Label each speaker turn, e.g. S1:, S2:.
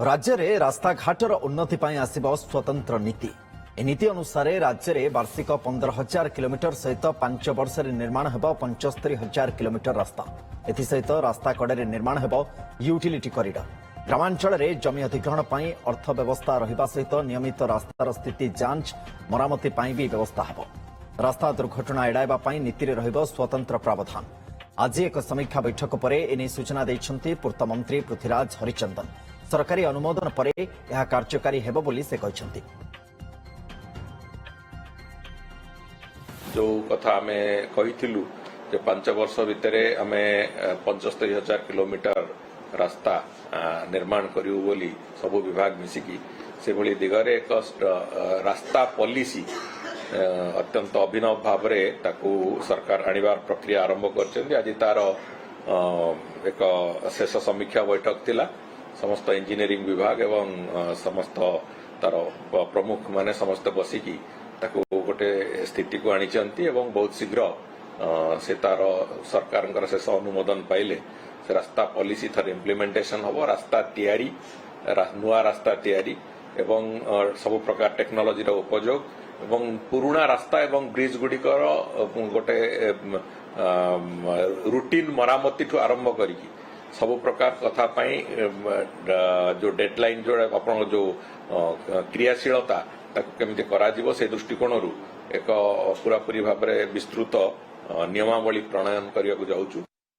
S1: राज्य में रास्ताघाटर उन्नति आसिब स्वतंत्र नीति ए नीति अनुसार राज्य में वार्षिक 15,000 किलोमीटर सहित 5 वर्ष निर्माण हो 75,000 किलोमीटर रास्ता एसत रास्ता कड़े निर्माण हो यूटिलिटी कॉरिडोर ग्रामांचल में जमी अधिग्रहण पर अर्थ व्यवस्था रहा सहित नियमित रास्तार स्थिति जांच मरामती भी व्यवस्था हो रास्ता दुर्घटना एड़ाइवाई नीति में रहिब स्वतंत्र प्रावधान। आज एक समीक्षा बैठक पर एने सूचना देइछन्ति पूर्त मंत्री पृथ्वीराज हरिचंदन। सरकारी अनुमोदन पर यह कार्यकारी हेबो बोली से कहछन्ति।
S2: जो कथा आमे कहिथिलु जे 5 वर्ष भितरे आमे 75,000 किलोमीटर रास्ता निर्माण करियो बोली सब विभाग मिसिकी से भली दिगरे एक रास्ता पॉलिसी अत्यंत अभिनव भाव सरकार आनिबार प्रक्रिया आरंभ कर आज तार एक शेष समीक्षा बैठक थिला समस्त इंजीनियरिंग विभाग एवं समस्त तार प्रमुख माने समस्त बसिकी ताको गोटे स्थिति को आनिचंती एवं बहुत शीघ्र से तार सरकार शेष अनुमोदन पाइले से रास्ता पॉलिसी थर इम्प्लीमेंटेशन हबो रास्ता तैयारी नुआ रास्ता तैयारी एवं सब प्रकार टेक्नोलोजी रो उपयोग एवं पुराना रास्ता एवं ब्रिज गुड़िकर गोटे रूटीन मरामती ठू आरंभ करिकी सब प्रकार कथा पाई जो डेडलाइन जो अपन जो क्रियाशीलता केमती करा से दृष्टिकोण एक पूरापूरी भाव विस्तृत नियमावली प्रणयन करने को जाऊँ।